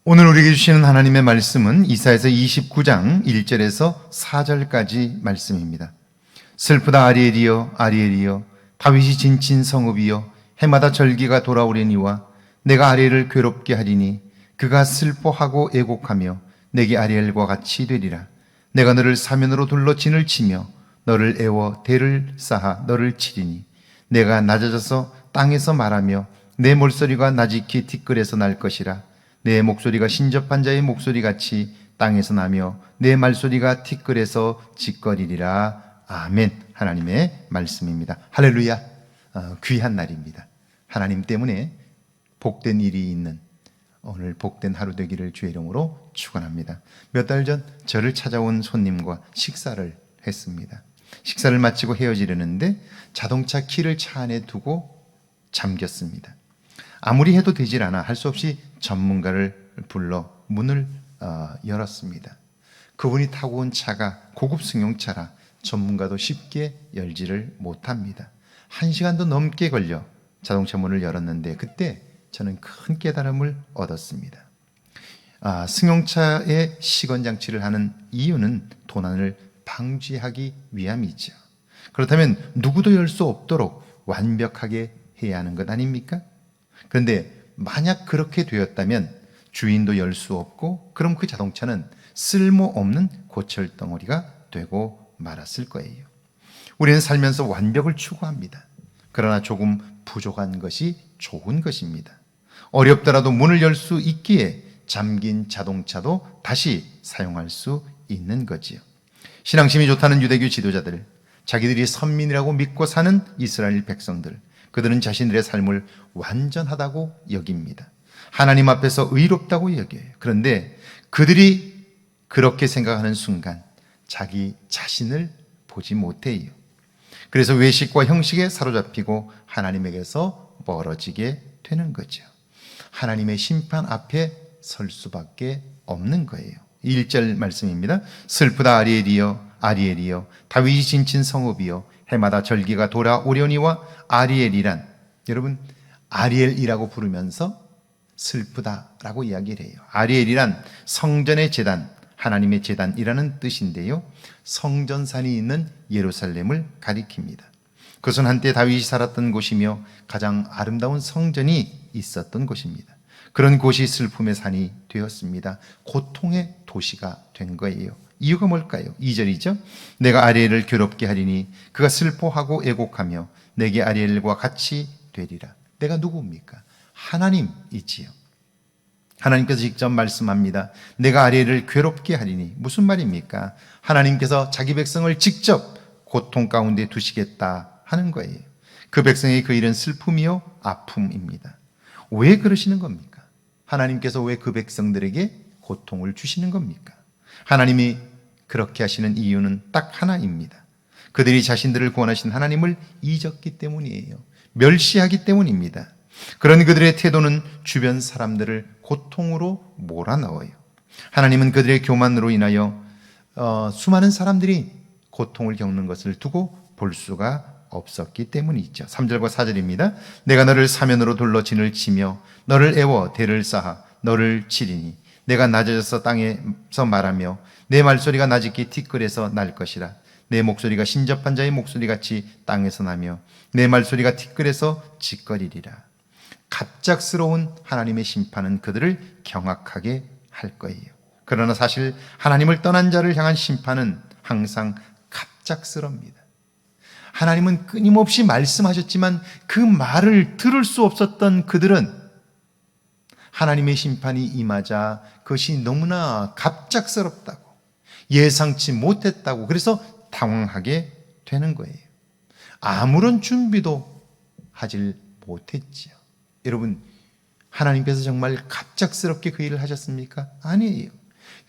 오늘 우리에게 주시는 하나님의 말씀은 이사야서 29장 1절에서 4절까지 말씀입니다. 슬프다 아리엘이여 아리엘이여 다윗이 진친 성읍이여 해마다 절기가 돌아오려니와 내가 아리엘을 괴롭게 하리니 그가 슬퍼하고 애곡하며 내게 아리엘과 같이 되리라. 내가 너를 사면으로 둘러 진을 치며 너를 애워 대를 쌓아 너를 치리니 내가 낮아져서 땅에서 말하며 내 몰소리가 나직히 티끌에서 날 것이라. 내 목소리가 신접한 자의 목소리같이 땅에서 나며 내 말소리가 티끌에서 짓거리리라. 아멘. 하나님의 말씀입니다. 할렐루야. 귀한 날입니다. 하나님 때문에 복된 일이 있는 오늘 복된 하루 되기를 주의 이름으로 축원합니다. 몇 달 전 저를 찾아온 손님과 식사를 했습니다. 식사를 마치고 헤어지려는데 자동차 키를 차 안에 두고 잠겼습니다. 아무리 해도 되질 않아 할 수 없이 전문가를 불러 문을 열었습니다. 그분이 타고 온 차가 고급 승용차라 전문가도 쉽게 열지를 못합니다. 1시간도 넘게 걸려 자동차 문을 열었는데 그때 저는 큰 깨달음을 얻었습니다. 승용차에 시건장치를 하는 이유는 도난을 방지하기 위함이죠. 그렇다면 누구도 열 수 없도록 완벽하게 해야 하는 것 아닙니까? 그런데 만약 그렇게 되었다면 주인도 열 수 없고 그럼 그 자동차는 쓸모없는 고철덩어리가 되고 말았을 거예요. 우리는 살면서 완벽을 추구합니다. 그러나 조금 부족한 것이 좋은 것입니다. 어렵더라도 문을 열 수 있기에 잠긴 자동차도 다시 사용할 수 있는 거지요. 신앙심이 좋다는 유대교 지도자들, 자기들이 선민이라고 믿고 사는 이스라엘 백성들, 그들은 자신들의 삶을 완전하다고 여깁니다. 하나님 앞에서 의롭다고 여겨요. 그런데 그들이 그렇게 생각하는 순간 자기 자신을 보지 못해요. 그래서 외식과 형식에 사로잡히고 하나님에게서 멀어지게 되는 거죠. 하나님의 심판 앞에 설 수밖에 없는 거예요. 1절 말씀입니다. 슬프다 아리엘이여 아리엘이여 다윗이 진친 성읍이여 해마다 절기가 돌아오려니와 아리엘이란, 여러분 아리엘이라고 부르면서 슬프다라고 이야기를 해요. 아리엘이란 성전의 제단, 하나님의 제단이라는 뜻인데요, 성전산이 있는 예루살렘을 가리킵니다. 그것은 한때 다윗이 살았던 곳이며 가장 아름다운 성전이 있었던 곳입니다. 그런 곳이 슬픔의 산이 되었습니다. 고통의 도시가 된 거예요. 이유가 뭘까요? 2절이죠. 내가 아리엘을 괴롭게 하리니 그가 슬퍼하고 애곡하며 내게 아리엘과 같이 되리라. 내가 누구입니까? 하나님이지요. 하나님께서 직접 말씀합니다. 내가 아리엘을 괴롭게 하리니, 무슨 말입니까? 하나님께서 자기 백성을 직접 고통 가운데 두시겠다 하는 거예요. 그 백성의 그 일은 슬픔이요 아픔입니다. 왜 그러시는 겁니까? 하나님께서 왜 그 백성들에게 고통을 주시는 겁니까? 하나님이 그렇게 하시는 이유는 딱 하나입니다. 그들이 자신들을 구원하신 하나님을 잊었기 때문이에요. 멸시하기 때문입니다. 그런 그들의 태도는 주변 사람들을 고통으로 몰아넣어요. 하나님은 그들의 교만으로 인하여 수많은 사람들이 고통을 겪는 것을 두고 볼 수가 없었기 때문이죠. 3절과 4절입니다. 내가 너를 사면으로 둘러 진을 치며 너를 애워 대를 쌓아 너를 치리니 내가 낮아져서 땅에서 말하며 내 말소리가 나직히 티끌에서 날 것이라. 내 목소리가 신접한 자의 목소리같이 땅에서 나며 내 말소리가 티끌에서 짓거리리라. 갑작스러운 하나님의 심판은 그들을 경악하게 할 거예요. 그러나 사실 하나님을 떠난 자를 향한 심판은 항상 갑작스럽니다. 하나님은 끊임없이 말씀하셨지만 그 말을 들을 수 없었던 그들은 하나님의 심판이 임하자 그것이 너무나 갑작스럽다고, 예상치 못했다고, 그래서 당황하게 되는 거예요. 아무런 준비도 하질 못했지요. 여러분, 하나님께서 정말 갑작스럽게 그 일을 하셨습니까? 아니에요.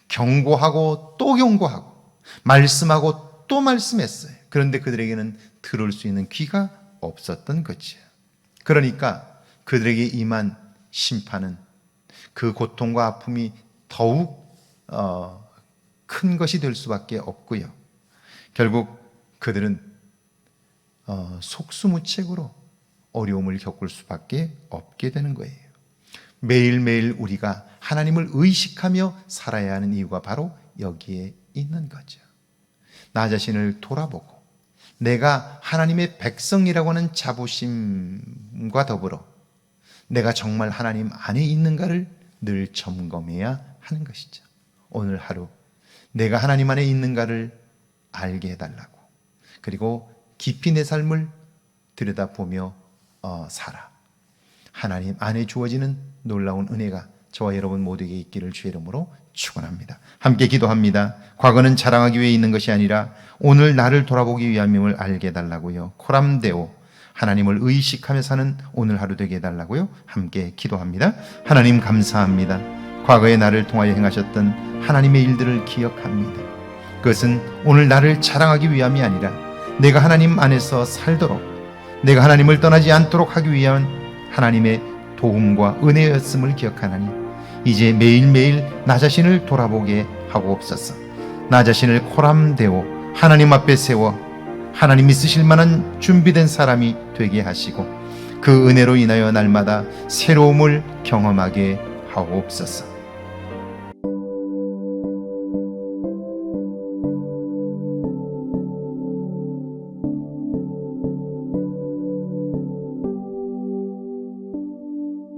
경고하고 또 경고하고 말씀하고 또 말씀했어요. 그런데 그들에게는 들을 수 있는 귀가 없었던 거죠. 그러니까 그들에게 임한 심판은 그 고통과 아픔이 더욱 큰 것이 될 수밖에 없고요. 결국 그들은 속수무책으로 어려움을 겪을 수밖에 없게 되는 거예요. 매일매일 우리가 하나님을 의식하며 살아야 하는 이유가 바로 여기에 있는 거죠. 나 자신을 돌아보고 내가 하나님의 백성이라고 하는 자부심과 더불어 내가 정말 하나님 안에 있는가를 늘 점검해야 하는 것이죠. 오늘 하루 내가 하나님 안에 있는가를 알게 해달라고, 그리고 깊이 내 삶을 들여다보며 살아 하나님 안에 주어지는 놀라운 은혜가 저와 여러분 모두에게 있기를 주의 이름으로 축원합니다. 함께 기도합니다. 과거는 자랑하기 위해 있는 것이 아니라 오늘 나를 돌아보기 위함임을 알게 해달라고요. 코람데오, 하나님을 의식하며 사는 오늘 하루 되게 해달라고요. 함께 기도합니다. 하나님 감사합니다. 과거에 나를 통하여 행하셨던 하나님의 일들을 기억합니다. 그것은 오늘 나를 자랑하기 위함이 아니라 내가 하나님 안에서 살도록, 내가 하나님을 떠나지 않도록 하기 위한 하나님의 도움과 은혜였음을 기억하나니 이제 매일매일 나 자신을 돌아보게 하고 없소서. 나 자신을 코람데오 하나님 앞에 세워 하나님이 쓰실 만한 준비된 사람이 되게 하시고 그 은혜로 인하여 날마다 새로움을 경험하게 하옵소서.